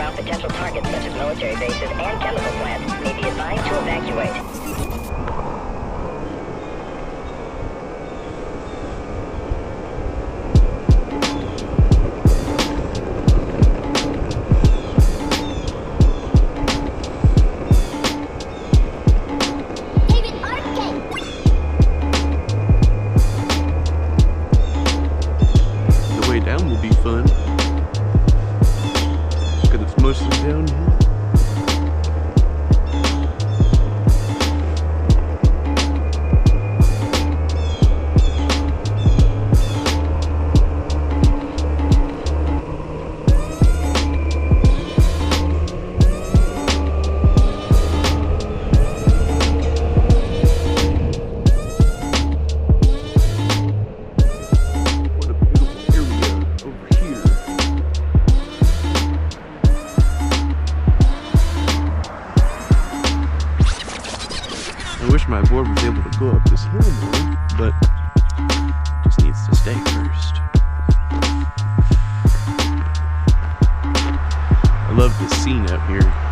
around potential targets such as military bases and chemical plants may be advised to evacuate. Down will be fun because it's mostly downhill. I wish my board was able to go up this hill more, but just needs to stay first. I love this scene out here.